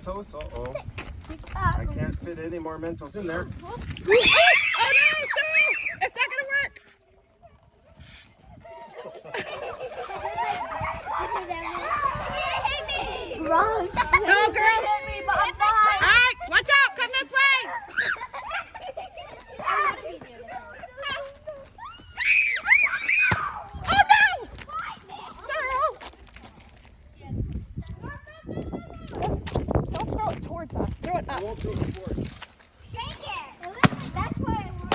Mentos. Uh-oh. I can't fit any more Mentos in there. Oh no, Cyril! It's not gonna work! Wrong. No, girls! Alright, watch out! Come this way! Oh no! Cyril! Don't throw it towards us. Throw it up. Won't do it for it. Shake it. That's what I want.